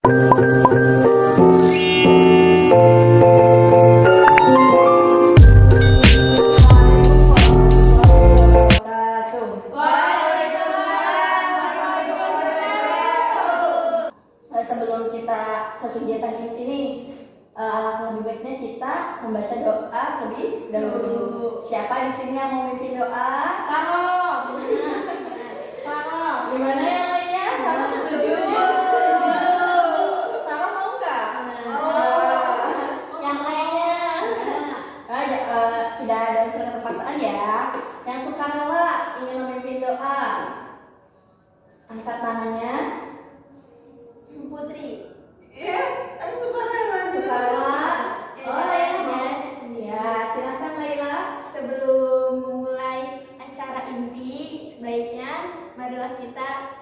Sebelum kita ke kegiatan ini, alangkah lebih baiknya kita membaca doa terlebih dahulu. Siapa di sini yang mau memimpin doa? Saro. Saro. Gimana yang lainnya? Saro setuju? Saro mau nggak? Yang lainnya? Tidak ada unsur keterpaksaan ya. Yang sukarela ingin memimpin doa, angkat tangannya. Putri. Sukarela. Oh, Laila. Ya, silakan Laila. Sebelum memulai acara inti, sebaiknya marilah kita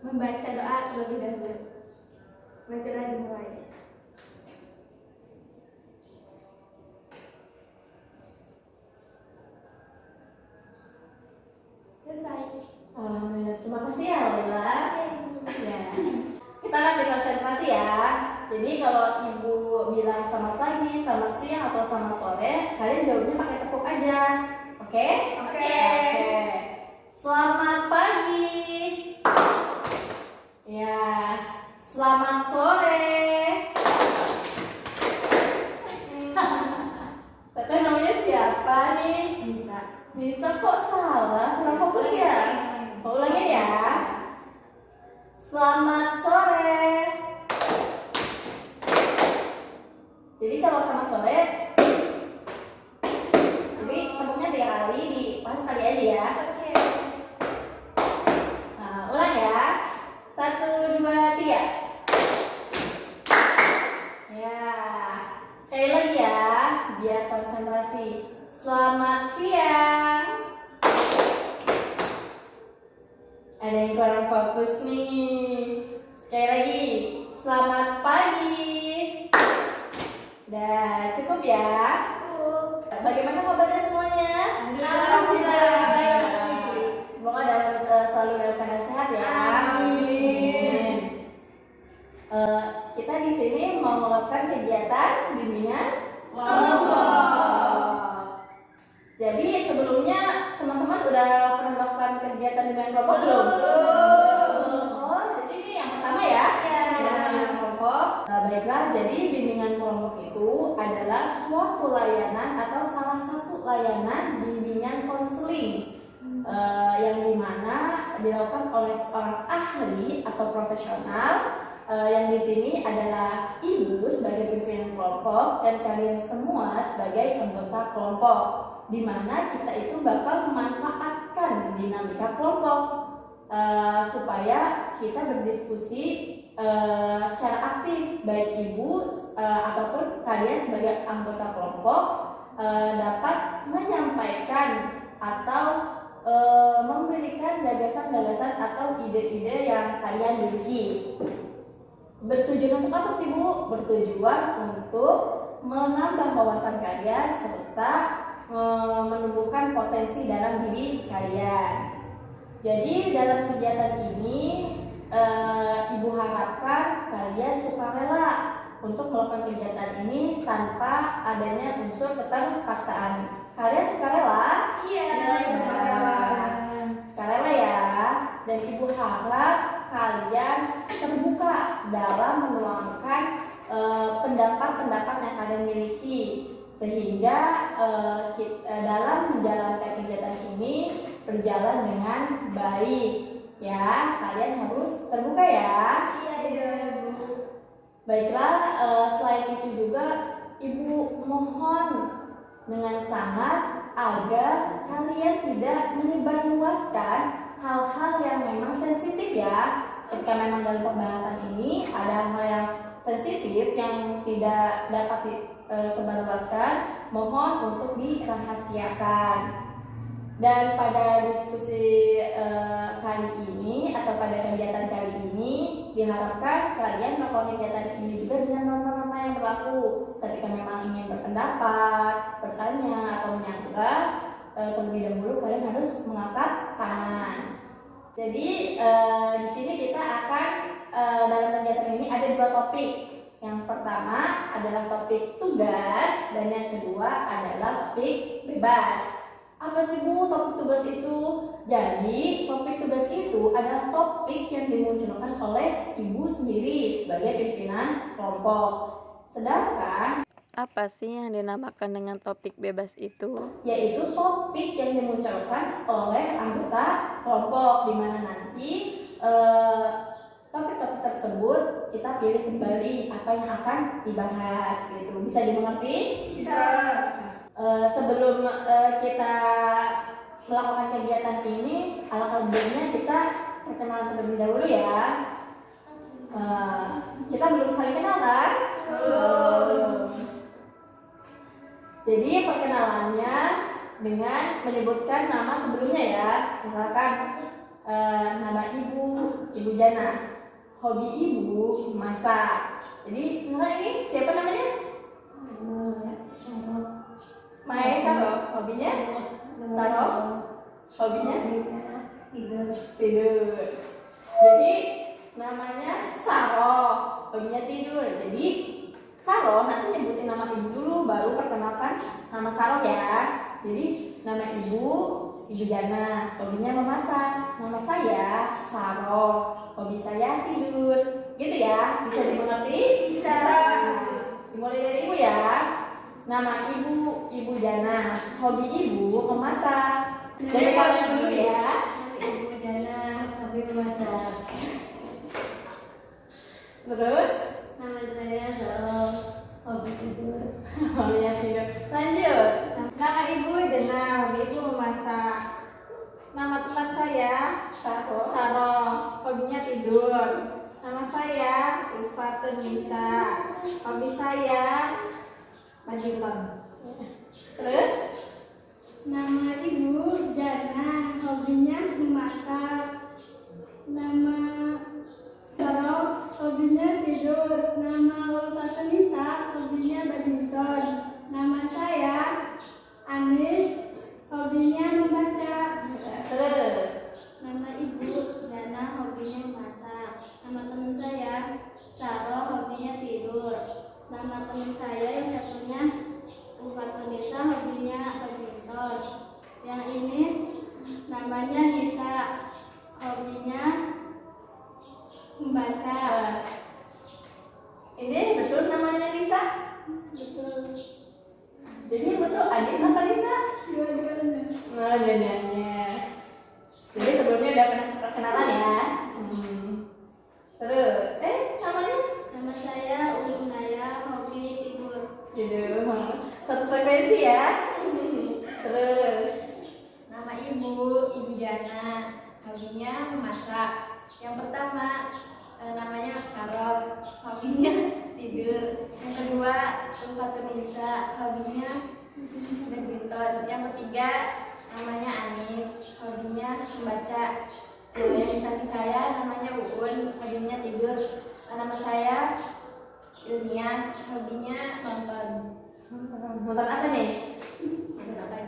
membaca doa terlebih dahulu. Baca doa dimulai. Selesai. Terima kasih ya Laila. Ya. Kita akan berkonsentrasi ya. Jadi kalau ibu bilang selamat pagi, selamat siang, atau selamat sore, kalian jawabnya pakai tepuk aja. Oke? Oke. Selamat pagi. Ya. Selamat sore. Teteh namanya siapa nih? Bisa kok salah, kurang fokus ya. Ulangin ya. Selamat sore. Jadi kalau selamat sore, jadi tepuknya 3 kali, di pas kali aja ya. Oke. Nah, ulang ya. 1, 2, 3. Ya. Sekali lagi ya, biar konsentrasi. Selamat siang. Ada yang kurang fokus nih. Sekali lagi, selamat pagi. Udah cukup ya. Bagaimana kabarnya semuanya? Alhamdulillah. Semoga selalu dalam keadaan sehat ya. Amin. Kita di sini mau melakukan kegiatan bimbingan kelompok. Jadi sebelumnya teman-teman udah pernah melakukan kegiatan bimbingan kelompok belum? Oh, jadi ini yang pertama ya. Bimbingan kelompok. Baiklah, jadi bimbingan kelompok itu adalah suatu layanan atau salah satu layanan bimbingan konseling yang dimana dilakukan oleh seorang ahli atau profesional. Yang di sini adalah ibu sebagai pimpinan kelompok dan kalian semua sebagai anggota kelompok, di mana kita itu bakal memanfaatkan dinamika kelompok supaya kita berdiskusi secara aktif, baik ibu ataupun kalian sebagai anggota kelompok dapat menyampaikan atau memberikan gagasan-gagasan atau ide-ide yang kalian miliki. Bertujuan untuk apa sih Bu? Bertujuan untuk menambah wawasan kalian serta menumbuhkan potensi dalam diri kalian. Jadi dalam kegiatan ini Ibu harapkan kalian sukarela untuk melakukan kegiatan ini tanpa adanya unsur keterpaksaan. Kalian sukarela? Iya. Sukarela ya. Dan Ibu harap kalian terbuka dalam menuangkan pendapat-pendapat yang kalian miliki, sehingga dalam menjalankan kegiatan ini berjalan dengan baik ya. Kalian harus terbuka ya. Iya. Baiklah, selain itu juga Ibu mohon dengan sangat agar kalian tidak menyebarluaskan hal-hal yang memang sensitif ya. Ketika memang dalam pembahasan ini ada hal yang sensitif yang tidak dapat disebarluaskan, mohon untuk dirahasiakan. Dan pada diskusi kali ini atau pada kegiatan kali ini diharapkan kalian melakukan kegiatan ini juga dengan norma-norma yang berlaku. Ketika memang ingin berpendapat, bertanya atau menyanggah, terlebih dahulu kalian harus mengangkat tangan. Jadi di sini kita akan dalam kegiatan ini ada dua topik. Yang pertama adalah topik tugas dan yang kedua adalah topik bebas. Apa sih Bu topik tugas itu? Jadi topik tugas itu adalah topik yang dimunculkan oleh ibu sendiri sebagai pimpinan kelompok. Sedangkan Apa sih yang dinamakan dengan topik bebas itu? yaitu topik yang dimunculkan oleh anggota kelompok, di mana nanti topik-topik tersebut kita pilih kembali apa yang akan dibahas gitu. Bisa dimengerti? Bisa. Sebelum kita melakukan kegiatan ini, alangkah baiknya kita perkenalan terlebih dahulu ya. Kita belum saling kenal kan? Belum. Jadi perkenalannya dengan menyebutkan nama sebelumnya ya. Misalkan nama ibu Jana, hobi ibu masak. Jadi ini siapa namanya? Maya Saro, hobinya? Saro, hobinya? Tidur. Jadi namanya Saro, hobinya tidur. Jadi Saro nanti nyebutin nama ibu dulu, baru perkenalkan nama Saro ya. Jadi nama ibu Jana, hobinya memasak. Nama saya Saro, hobi saya tidur. Gitu ya, bisa dimengerti? Bisa. Dimulai dari ibu ya. Nama ibu Jana, hobi ibu memasak. Dari kalian dulu ya. Ibu Jana, hobi memasak. Terus Nama saya Saro, hobi tidur. hobinya tidur. Lanjut. Nama ibu Jana, hobi ibu memasak. Nama teman saya Saro, hobinya tidur. Nama saya Ulfatun Nisa, hobi saya badminton. Terus Nama ibu Jana, hobinya memasak. Nama Saro, hobinya tidur. Nama Ulfatun Nisa, hobinya badminton. Nama saya Anis, hobinya membaca. terus Nama ibu Jana, hobinya memasak. Nama teman saya Saro, hobinya tidur. Nama teman saya yang satunya Ulfatun Nisa, hobinya badminton. Yang ini namanya Nisa, hobinya membaca. ini betul namanya Lisa? Betul. Jadi betul Adis apa Lisa? Dua-duanya. Nah, dua-duanya. Jadi sebelumnya udah pernah perkenalan ya. Terus, namanya? Nama saya Unaya, hobi tidur. Judul satu frekuensi ya. Terus, Nama ibu Jana, hobinya memasak. Yang pertama namanya Saro, hobinya tidur. Yang kedua Ulfatun Nisa, hobinya badminton. Yang ketiga namanya Anis, hobinya membaca. Yang samping saya namanya Uun, hobinya tidur. Nama saya Ilmiah, hobinya nonton. nonton apa nih?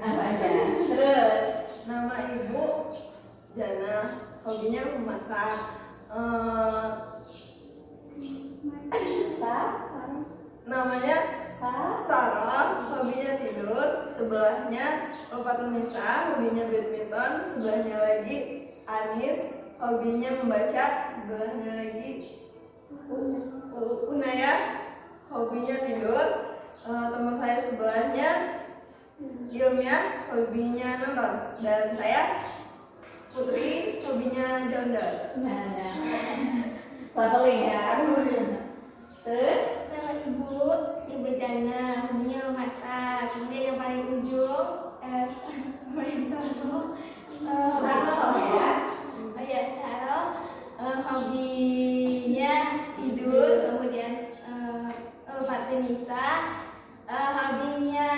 Apa aja? Terus, Nama ibu Jana, hobinya memasak. Sa, Namanya Sa, Sarah, hobinya tidur. Sebelahnya Ulfatun Nisa, hobinya badminton. Sebelahnya lagi Anis, hobinya membaca. Sebelahnya lagi Unaya, hobinya tidur. Teman saya sebelahnya Ilmiah, hobinya nonton. Dan saya Putri, hobinya jalan-jalan. nah, traveling ya. Terus, Nama ibu Jana, hobinya memasak. Kemudian yang paling ujung Saro ya. Saro, hobinya tidur. Kemudian Ulfatun Nisa, hobinya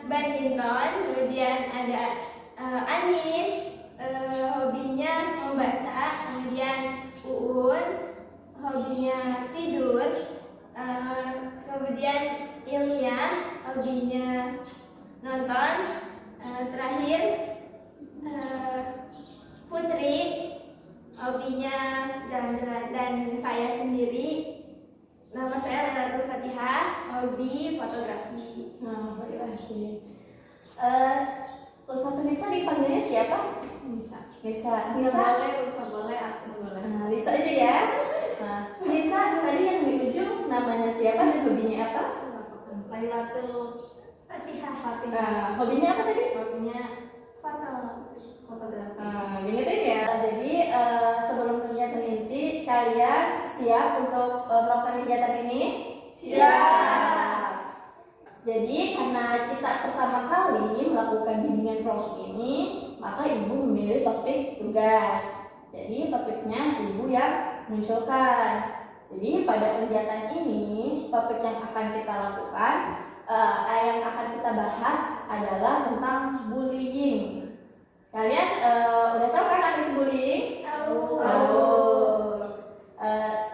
badminton. Kemudian ada Anis, hobinya membaca. Kemudian Uun, hobinya tidur. Kemudian Ilmiah, hobinya nonton. Terakhir Putri, hobinya jalan-jalan. Dan saya sendiri Oke. Ulfa Nisa dipanggilnya siapa? Bisa. Lisa. Bisa Lisa. boleh, Ulfa boleh, aku boleh. Nah, Lisa aja ya. Nah, Lisa tadi yang di ujung namanya siapa dan hobinya apa? Lailatul Fatihah. Nah, hobinya apa tadi? Hobinya fotografi. Gini deh ya. Jadi sebelum kegiatan inti, kalian siap untuk melakukan kegiatan ini? Siap. Jadi karena kita pertama kali melakukan bimbingan kelompok ini, maka ibu memilih topik tugas. Jadi topiknya ibu yang munculkan. Jadi pada kegiatan ini, topik yang akan kita lakukan, yang akan kita bahas adalah tentang bullying. Kalian udah tahu kan apa itu bullying? Tahu.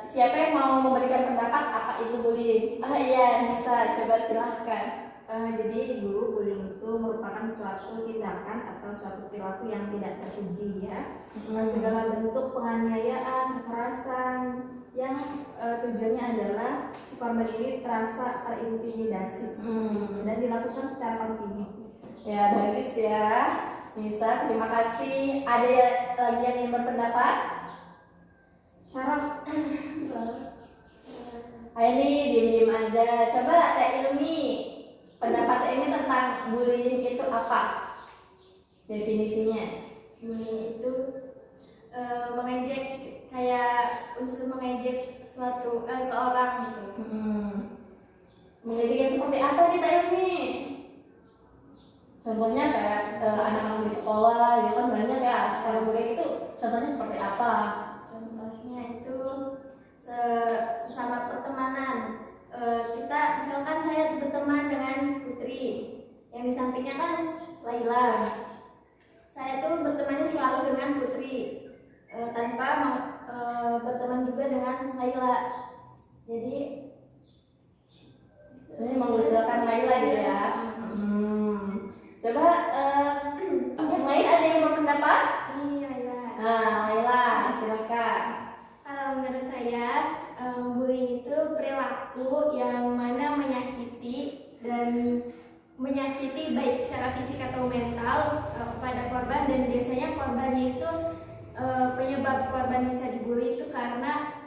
Siapa yang mau memberikan pendapat apa itu bullying? Iya, bisa. Coba silahkan. Jadi dulu bullying itu merupakan suatu tindakan atau suatu perilaku yang tidak terpuji ya. Segala bentuk penganiayaan, kekerasan yang tujuannya adalah si korban ini terasa terintimidasi dan dilakukan secara kontinu. Ya, bagus ya. Nisa, terima kasih. Ada lagi yang ingin berpendapat? Sarah, Ayo nih, diem-diem aja. Coba Teh Ilmi, pendapat ini tentang bullying itu apa? Definisinya. Bullying itu mengejek, kayak unsur mengejek suatu ke orang gitu. Menjadi yang seperti apa nih Teh Ilmi? Contohnya kayak anak-anak di sekolah, gitu kan banyak ya. Sekarang bullying itu contohnya seperti apa? Contohnya itu sesama pertemanan. Kita misalkan saya berteman dengan Putri, yang di sampingnya kan Laila. Saya tuh bertemannya selalu dengan Putri, tanpa berteman juga dengan Laila. Jadi Ini mengucilkan Laila gitu ya. Coba yang lain ada yang berpendapat? iya ya. Nah, Laila, silakan. Kalau menurut saya, bullying itu perilaku yang mana menyakiti baik secara fisik atau mental kepada korban, dan biasanya korbannya itu penyebab korban bisa dibully itu karena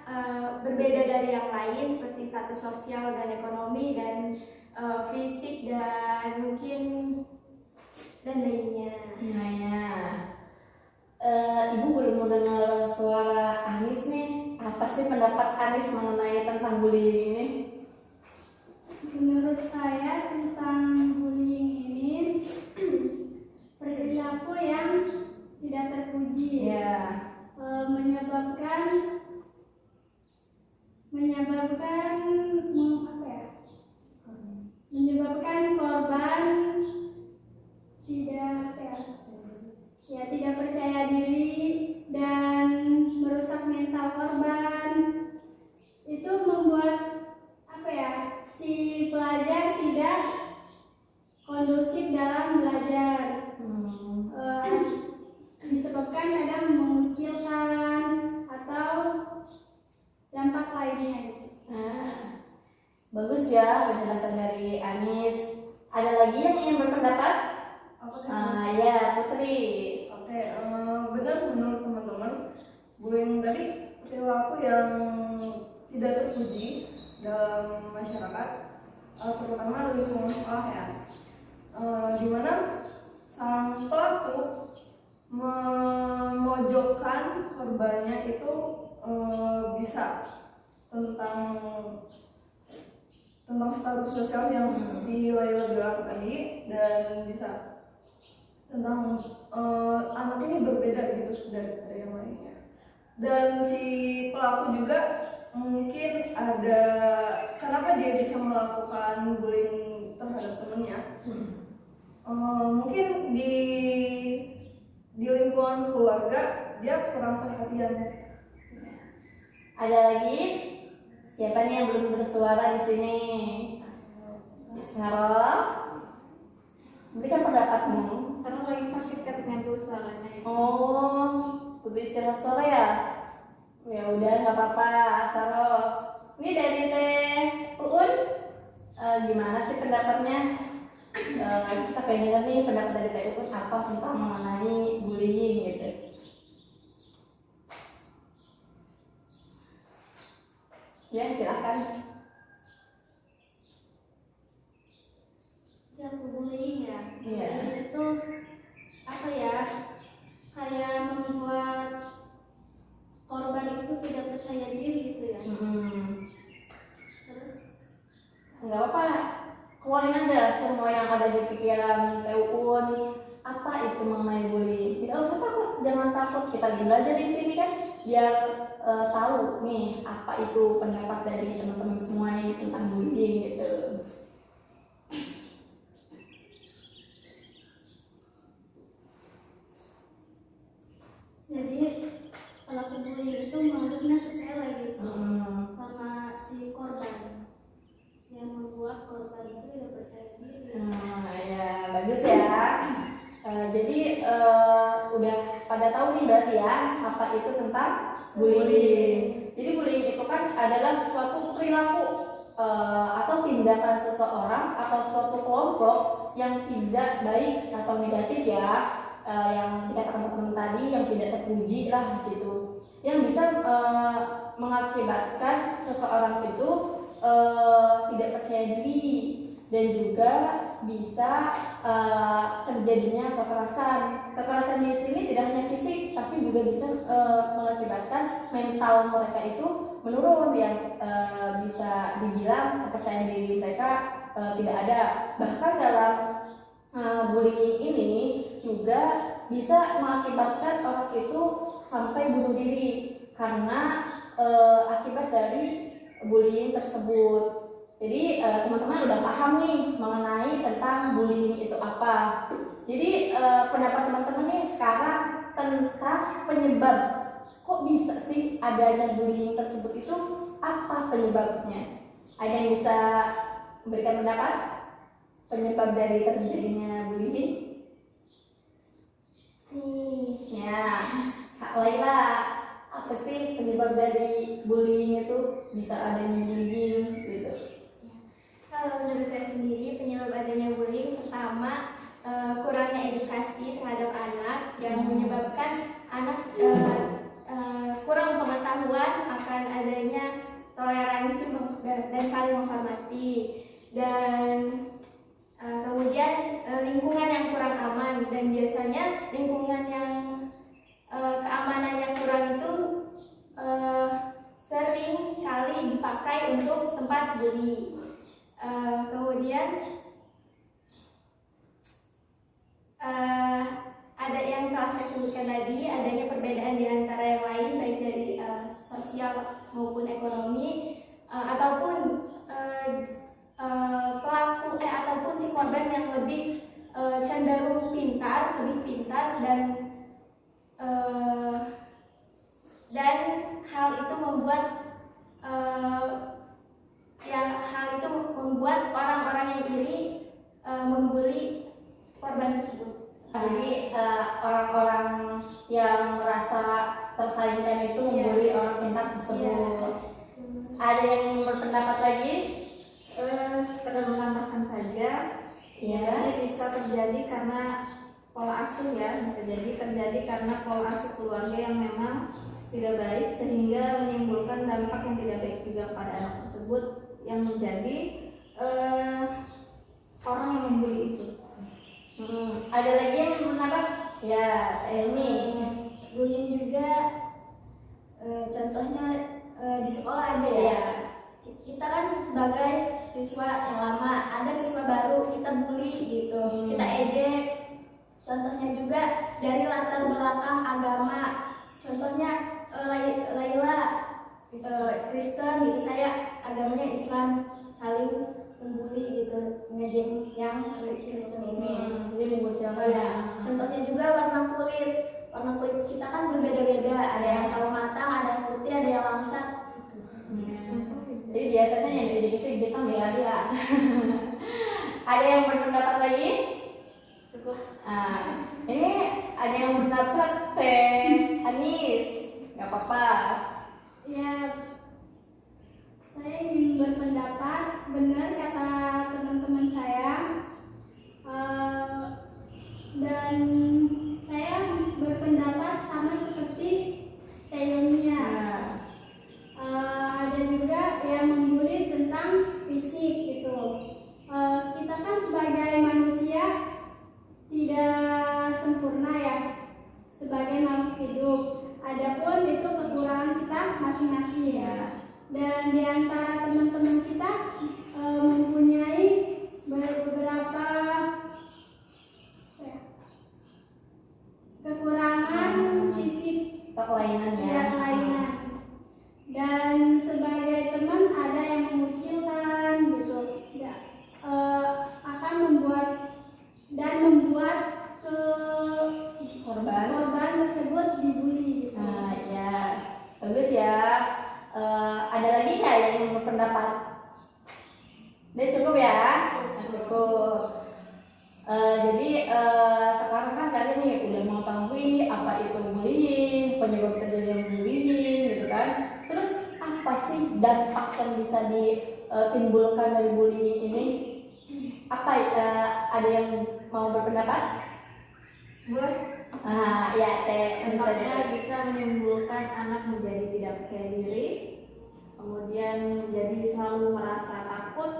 berbeda dari yang lain seperti status sosial dan ekonomi dan fisik dan mungkin dan lainnya. Nah ya, Ibu belum mendengar suara Anis nih. Apa sih pendapat Anis mengenai tentang bullying ini? Menurut saya tentang bullying ini perilaku yang tidak terpuji, Ya. menyebabkan menyebabkan korban tidak percaya diri dan merusak mental korban. Itu membuat si pelajar tidak kondusif dalam belajar. Disebabkan kadang mengucilkan atau dampak lainnya. Bagus ya penjelasan dari Anis. Ada lagi yang ingin berpendapat? Ya, Putri. Oke, benar menurut teman-teman, bullying tadi perilaku yang tidak terpuji dalam masyarakat, terutama lingkungan sekolah ya, di mana sang pelaku memojokkan korbannya itu bisa tentang status sosial yang seperti Laila bilang tadi, dan bisa tentang anak ini berbeda gitu daripada yang lainnya. Dan si pelaku juga mungkin ada kenapa dia bisa melakukan bullying terhadap temennya. Mungkin di lingkungan keluarga dia kurang perhatian. Ada lagi? Siapa nih yang belum bersuara di sini? Sarah, berikan pendapatmu. Sarah lagi sakit katanya tuh suaranya. Oh, butuh istirahat sore ya? Ya udah, nggak apa-apa, Sarah. Ini dari Teh Uun, gimana sih pendapatnya kita pengen dengar nih pendapat dari Teh Uus apa tentang mengenai bullying gitu. Ya, silakan. Ya, bullying ya. Iya. Bullying itu apa ya? Kayak membuat korban itu tidak percaya diri gitu ya. Terus Nggak apa-apa, keluarin aja semua yang ada di pikiran Teh Uun. Apa itu mengenai bullying? Tidak usah takut, jangan takut. Kita belajar di sini kan, biar tahu nih apa itu pendapat dari teman-teman semua nih tentang bullying gitu. jadi pelaku bullying itu menganggapnya sepele gitu sama si korban, yang membuat korban itu tidak percaya diri. Ya bagus ya. Jadi udah pada tahu nih berarti ya apa itu tentang bullying. Jadi bullying itu kan adalah suatu perilaku atau tindakan seseorang atau suatu kelompok yang tidak baik atau negatif ya, yang dikatakan teman-teman tadi, yang tidak terpuji lah gitu, yang bisa mengakibatkan seseorang itu tidak percaya diri dan juga bisa terjadinya kekerasan. Kekerasan di sini tidak hanya fisik, tapi juga bisa mengakibatkan mental mereka itu menurun, yang bisa dibilang kepercayaan diri mereka tidak ada. Bahkan dalam bullying ini juga bisa mengakibatkan orang itu sampai bunuh diri karena akibat dari bullying tersebut. Jadi teman-teman udah paham nih mengenai tentang bullying itu apa. Jadi pendapat teman-teman nih sekarang tentang penyebab, kok bisa sih adanya bullying tersebut, itu apa penyebabnya? Ada yang bisa memberikan pendapat penyebab dari terjadinya bullying? Nih, Ya, Kak Laila, apa sih penyebab dari bullying itu bisa adanya bullying gitu? kalau menurut saya sendiri penyebab adanya bullying pertama kurangnya edukasi terhadap anak yang menyebabkan anak kurang pengetahuan akan adanya toleransi dan saling menghormati, dan kemudian lingkungan yang kurang aman, dan biasanya lingkungan yang keamanannya kurang itu sering kali dipakai untuk tempat bully. Kemudian ada yang telah saya sebutkan tadi, adanya perbedaan di antara yang lain baik dari sosial maupun ekonomi, ataupun pelaku ataupun si korban yang lebih cenderung lebih pintar, dan hal itu membuat orang-orang yang iri membuli korban tersebut. Jadi orang-orang yang merasa tersaingkan itu membuli orang pintar tersebut. Ada yang berpendapat lagi? Sekedar menambahkan saja, Ya. ini bisa terjadi karena pola asuh ya, bisa jadi terjadi karena pola asuh keluarga yang memang tidak baik sehingga menimbulkan dampak yang tidak baik juga pada anak tersebut yang menjadi orang yang membuli itu. Ada lagi yang berpendapat? Ya, ini. Bullying juga contohnya di sekolah ada ya. Ya. Kita kan sebagai siswa yang lama, ada siswa baru kita bully gitu, kita ejek. Contohnya juga dari latar belakang agama. Contohnya Laila Kristen gitu, saya agamanya Islam, saling membuli gitu, ngejek yang Kristen ini. Jadi mengucilkan Ya, contohnya juga warna kulit. Warna kulit kita kan berbeda-beda, ada yang sawo matang, ada yang putih, ada yang langsat. Jadi biasanya yang diejek itu hitam ya. Ada yang berpendapat lagi? Cukup. Ini ada yang berpendapat Teh Anis. Gak apa-apa. Ya, saya ingin berpendapat, benar kata teman-teman saya, di antara teman-teman kita mempunyai beberapa kekurangan fisik, kelainan ya. ya kelainan, dan sebagai teman ada yang mengucilkan gitu ya, akan membuat korban tersebut dibully gitu. Nah, ya, bagus ya. Ada lagi nggak yang berpendapat? Udah cukup ya? Nah, cukup. Jadi sekarang kan kalian nih udah mengetahui apa itu bullying, penyebab terjadinya bullying, gitu kan? Terus apa sih dampak yang bisa ditimbulkan dari bullying ini? Apa? Ada yang mau berpendapat? Boleh? Nah, ya Teh bisa Dampaknya bisa menimbulkan anak menjadi tidak percaya diri, kemudian menjadi selalu merasa takut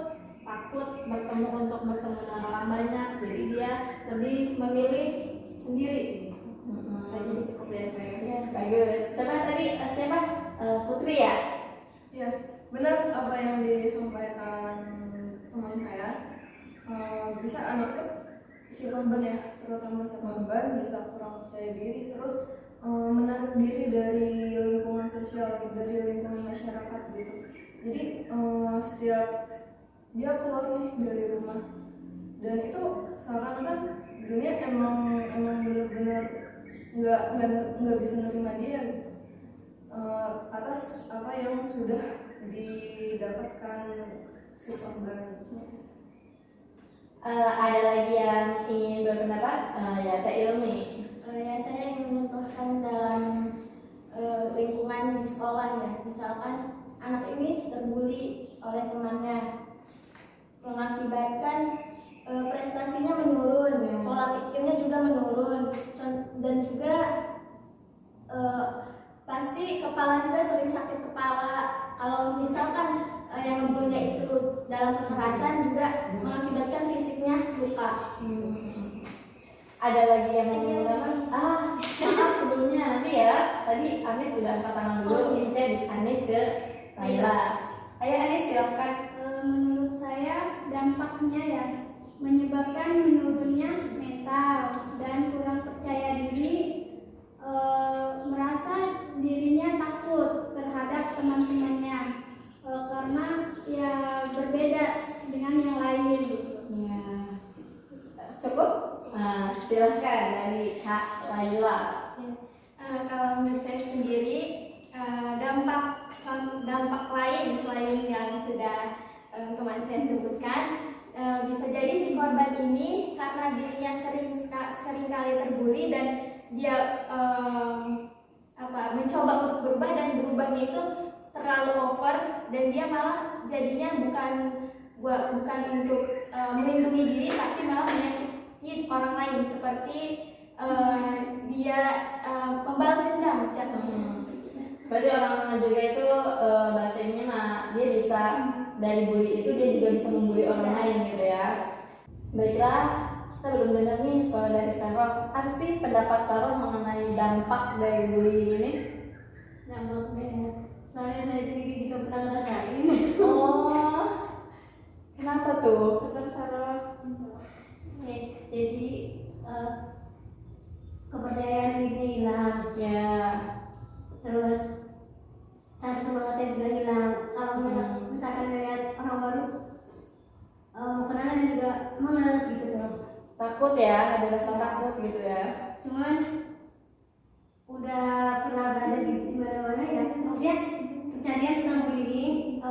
bertemu dengan orang banyak, jadi dia lebih memilih sendiri. Tadi sih cukup ya saya. Ya, bagus. Coba tadi siapa? Putri ya? Ya, benar apa yang disampaikan teman saya. Bisa anak si korban ya, terutama si korban bisa kurang percaya diri, terus menarik diri dari lingkungan sosial, dari lingkungan masyarakat gitu. Jadi setiap dia keluar nih dari rumah, dan itu sekarang kan dunia emang benar-benar nggak bisa nerima dia gitu, atas apa yang sudah didapatkan si korban. Ada lagi yang ingin berpendapat? Ya Teh Ilmi. Ya, saya ingin mencontohkan dalam lingkungan di sekolah ya. Misalkan anak ini terbuli oleh temannya, mengakibatkan prestasinya menurun, pola pikirnya juga menurun, dan juga pasti kepala juga sering sakit kepala. Kalau misalkan yang ngebulinya itu dalam kekerasan juga mengakibatkan fisiknya luka. Ada lagi yang mau berpendapat? Maaf sebelumnya nanti ya. Tadi Anis sudah angkat tangan dulu. Ini habis Anis ke Laila. Ayo Anis silakan. Menurut saya dampaknya ya menyebabkan menurunnya mental dan kurang percaya diri, merasa dirinya takut terhadap teman-temannya, karena ya berbeda dengan yang lain gitu. Ya. Cukup? Silahkan dari Kak Laila. Kalau menurut saya sendiri, dampak lain selain yang sudah kemarin saya sebutkan, bisa jadi si korban ini karena dirinya sering kali terbuli dan dia mencoba untuk berubah, dan berubahnya itu terlalu over, dan dia malah jadinya bukan untuk melindungi diri, tapi malah menyakiti orang lain, seperti dia membalas dendam jatuhnya. Berarti orang juga itu bahasa ininya mah dia bisa dari bully itu dia juga bisa membuli orang lain gitu ya. Baiklah, kita belum dengar nih suara dari Sarah. Apa sih pendapat Sarah mengenai dampak dari bullying ini? Dampaknya, soalnya saya sendiri juga pernah ngerasain. Oh, kenapa tuh? Terus Sarah, Jadi kepercayaan dirinya hilang, Ya, terus rasa semangatnya juga hilang. Kalau misalkan melihat orang baru mau kenalan juga males gitu dong. takut ya, ada rasa takut gitu ya. Cuman udah pernah belajar di mana-mana ya, maksudnya pencarian tentang bullying,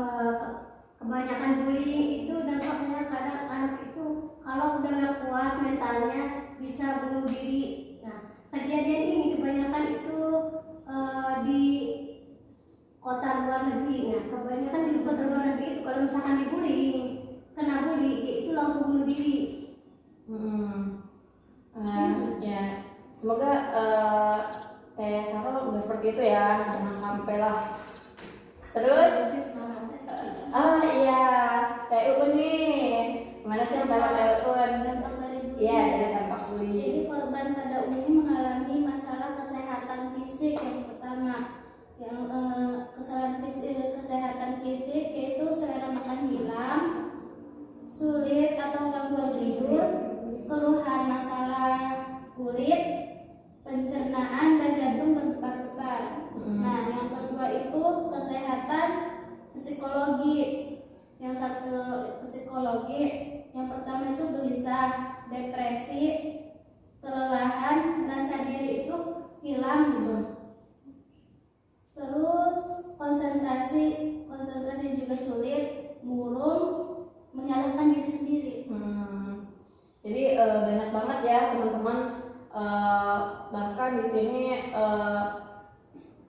kebanyakan bullying itu dampaknya kadang anak itu kalau udah nggak kuat mentalnya bisa bunuh diri. Nah, kejadian ini kebanyakan itu di kota luar negeri. Nah, kebanyakan di kota luar negeri itu kalau misalkan dibully, kena bully, dia itu langsung bunuh diri. Ya, semoga Teh Sarah nggak seperti itu ya, jangan sampai lah. Terus, iya, Teh Uun nih, gimana sih pendapat Teh Uun? Dampak dari bullying. Iya, dari dampak bullying. Jadi korban pada umumnya mengalami masalah kesehatan fisik yang pertama, yang kesehatan fisik yaitu selera makan hilang, sulit atau gangguan tidur, keluhan masalah kulit, pencernaan dan jantung berdebar-debar. Nah, yang kedua itu kesehatan psikologi. Yang satu psikologi, yang pertama itu gelisah, depresi, kelelahan, rasa diri itu hilang gitu. Terus konsentrasi juga sulit, murung, menyalahkan diri sendiri. Jadi banyak banget ya teman-teman. Bahkan di sini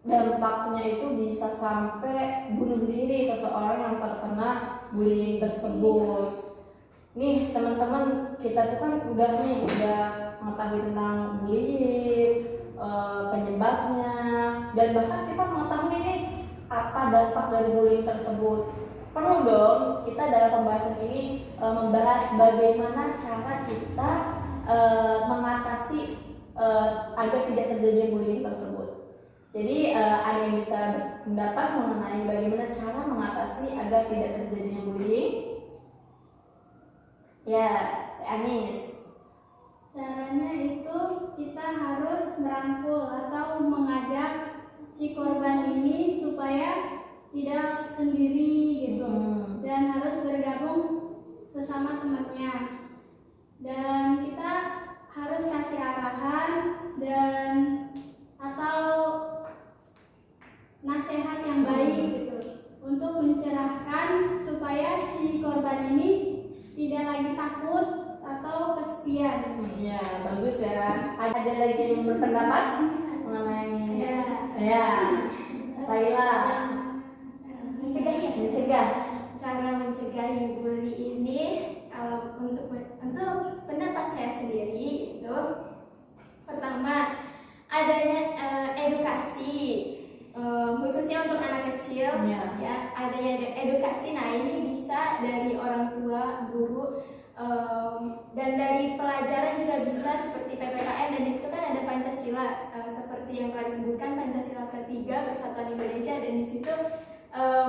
dampaknya itu bisa sampai bunuh diri seseorang yang terkena bullying tersebut. Nih teman-teman, kita tuh kan udah mengetahui tentang bullying, penyebabnya, dan bahkan kita mengetahui nih apa dampak dari bullying tersebut. Perlu dong kita dalam pembahasan ini membahas bagaimana cara kita mengatasi agar tidak terjadi bullying tersebut. Jadi ada yang bisa pendapat mengenai bagaimana cara mengatasi agar tidak terjadinya bullying? Ya, Anis. Caranya itu kita harus merangkul atau mengajak si korban ini supaya tidak sendiri gitu, dan harus bergabung sesama temannya. Dan kita harus kasih arahan dan atau nasihat yang baik gitu untuk mencerahkan supaya si korban ini tidak lagi takut atau kesepian. Ya, bagus ya. Ada lagi yang berpendapat mengenai ya, Laila. Mencegah. Cara mencegah bully ini, kalau untuk pendapat saya sendiri itu pertama adanya edukasi, khususnya untuk anak kecil ya, adanya edukasi. Nah, ini bisa dari orang tua, guru, dan dari pelajaran juga bisa, seperti PPKN, dan di situ kan ada Pancasila, seperti yang telah disebutkan Pancasila ketiga, Persatuan Indonesia, dan di situ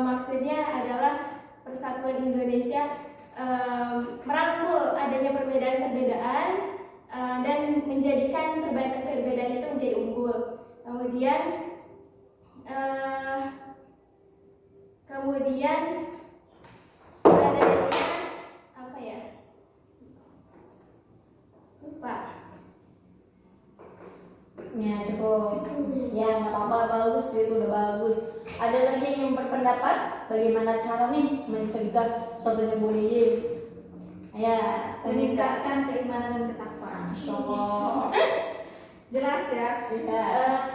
maksudnya adalah Persatuan Indonesia merangkul adanya perbedaan-perbedaan dan menjadikan perbedaan itu menjadi unggul. Kemudian adanya apa ya? Lupa. Ya, cukup. Ya, nggak apa-apa, bagus, itu udah bagus. Ada lagi yang berpendapat bagaimana cara nih mencegah suatu bullying? Ya, Meningkatkan keimanan dan ketakwaan. Masya Allah. Jelas ya. Ya.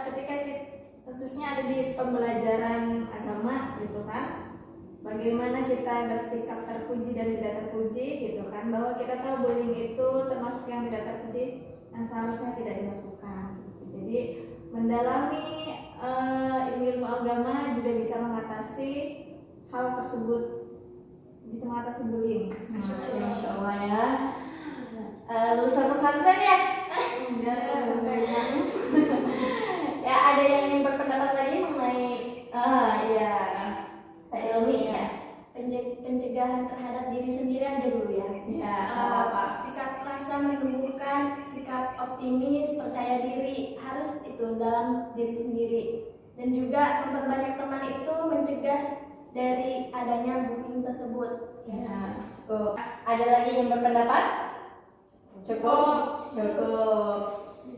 Ketika khususnya ada di pembelajaran agama gitu kan, bagaimana kita bersikap terpuji dan tidak terpuji gitu kan, bahwa kita tahu bullying itu termasuk yang tidak terpuji yang seharusnya tidak dilakukan gitu. Jadi mendalami ilmu agama juga bisa mengatasi hal tersebut, bisa mengatasi bullying. Masya Allah ya. Lulusan pesantren ya? Enggak sampai Ya, ada yang berpendapat lagi mengenai ya, Kak Ilmi ya. Pencegahan terhadap diri sendiri aja dulu ya. Ya, apa? Sikap rasa menumbuhkan sikap optimis, percaya diri harus itu dalam diri sendiri, dan juga memperbanyak teman itu mencegah dari adanya bullying tersebut. Ya, cukup. Ada lagi yang berpendapat? Cukup.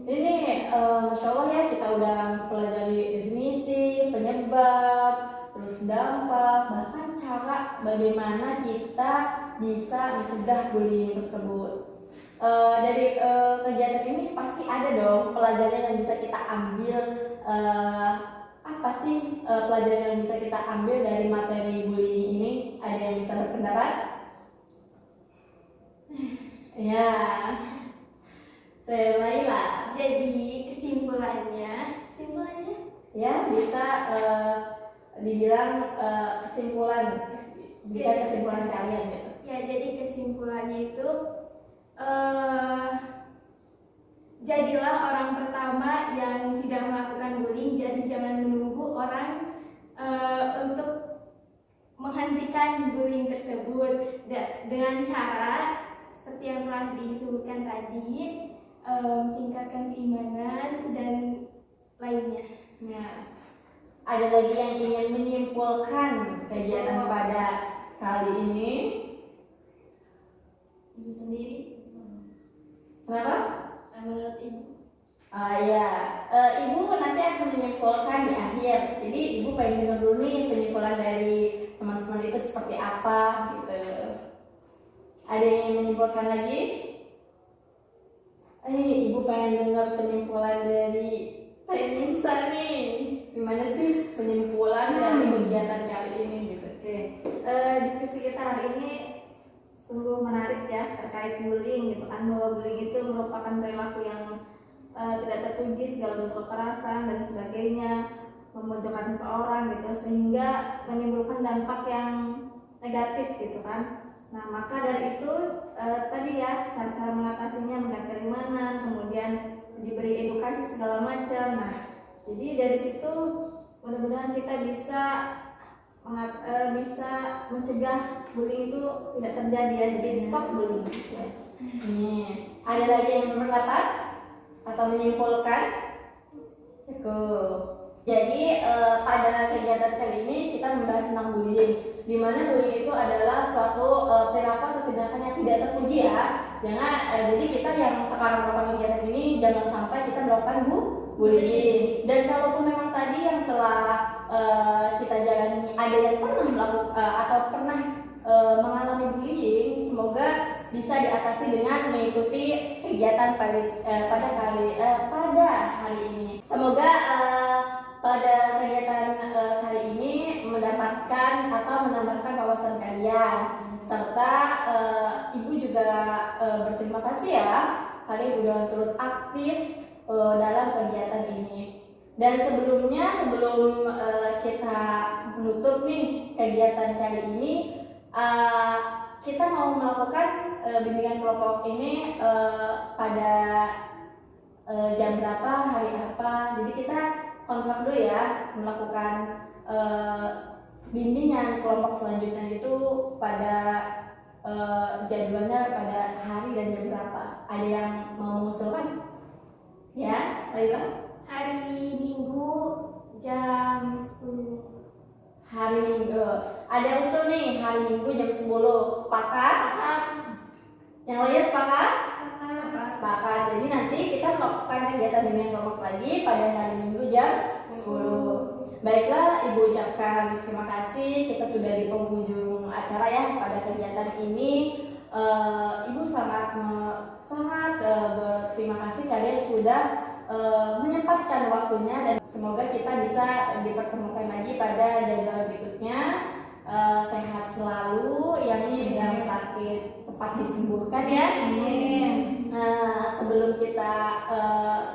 Ini Masya Allah ya, kita udah pelajari definisi, penyebab, terus dampak, bahkan cara bagaimana kita bisa mencegah bullying tersebut. Dari kegiatan ini pasti ada dong pelajaran yang bisa kita ambil. Apa sih pelajaran yang bisa kita ambil dari materi bullying ini? Ada yang bisa berpendapat? Ya, Laila. Jadi kesimpulannya Ya, bisa dibilang kesimpulan, jika kesimpulan kalian gitu. ya, jadi kesimpulannya itu jadilah orang pertama yang tidak melakukan bullying. Jadi jangan menunggu orang untuk menghentikan bullying tersebut dengan cara seperti yang telah disebutkan tadi, tingkatkan keimanan dan lainnya. Nah, ada lagi yang ingin menyimpulkan kegiatan pada kali ini? Ibu sendiri, Kenapa? menurut ibu. Ya, ibu nanti akan menyimpulkan di akhir. Jadi ibu pengen dengar dulu nih penyimpulan dari teman-teman itu seperti apa gitu. Ada yang ingin menyimpulkan lagi? Ibu pengen dengar penyimpulan dari Nisa nih. Gimana sih penyimpulan dari kegiatan kali ini gitu? Oke, diskusi kita hari ini sungguh menarik ya terkait bullying gitu kan, bahwa bullying itu merupakan perilaku yang tidak terpuji, segala bentuk kekerasan dan sebagainya, memojokkan seseorang gitu, sehingga menimbulkan dampak yang negatif gitu kan. Nah, maka dari itu tadi ya cara-cara mengatasinya, meningkatkan keimanan, kemudian diberi edukasi segala macam. Nah, jadi dari situ mudah-mudahan kita bisa mencegah bullying itu tidak terjadi ya, jadi stop bullying ya. Nih, ada lagi yang berpendapat atau menyimpulkan? Cukup. Jadi pada kegiatan kali ini kita membahas tentang bullying, di mana bullying itu adalah suatu perilaku atau tindakan yang tidak terpuji ya. Jangan jadi kita yang sekarang melakukan kegiatan ini jangan sampai kita melakukan bullying. Dan kalaupun memang tadi yang telah kita jalani ada yang pernah melakukan atau pernah mengalami bullying, semoga bisa diatasi dengan mengikuti kegiatan pada hari ini. Semoga pada kegiatan kali ini mendapatkan atau menambahkan wawasan kalian, serta ibu juga berterima kasih ya kalian udah turut aktif dalam kegiatan ini. Dan sebelum kita menutup nih kegiatan kali ini, kita mau melakukan bimbingan kelompok ini pada jam berapa, hari apa. Jadi kita kontrak dulu ya melakukan bimbingan kelompok selanjutnya itu pada jadwalnya pada hari dan jam berapa. Ada yang mau mengusulkan? Ya, Laila? Hari Minggu jam 10. Hari Minggu. Ada yang usul nih, hari Minggu jam 10. Sepakat? Yang lainnya sepakat? Sepakat. Jadi nanti kita melakukan kegiatan bimbingan kelompok lagi pada hari Minggu jam 10. Baiklah, Ibu ucapkan terima kasih. Kita sudah di penghujung acara ya pada kegiatan ini. Ibu sangat berterima kasih kalian sudah menyempatkan waktunya, dan semoga kita bisa dipertemukan lagi pada jadwal berikutnya. Sehat selalu, yang sedang sakit cepat disembuhkan ya. Sebelum kita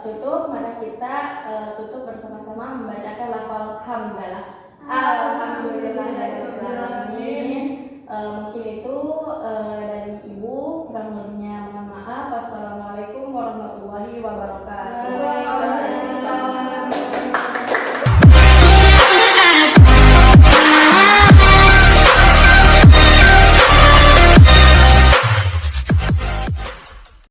tutup, mari kita tutup bersama-sama membacakan lafal hamdalah. Alhamdulillahirobbilalamin. Mungkin itu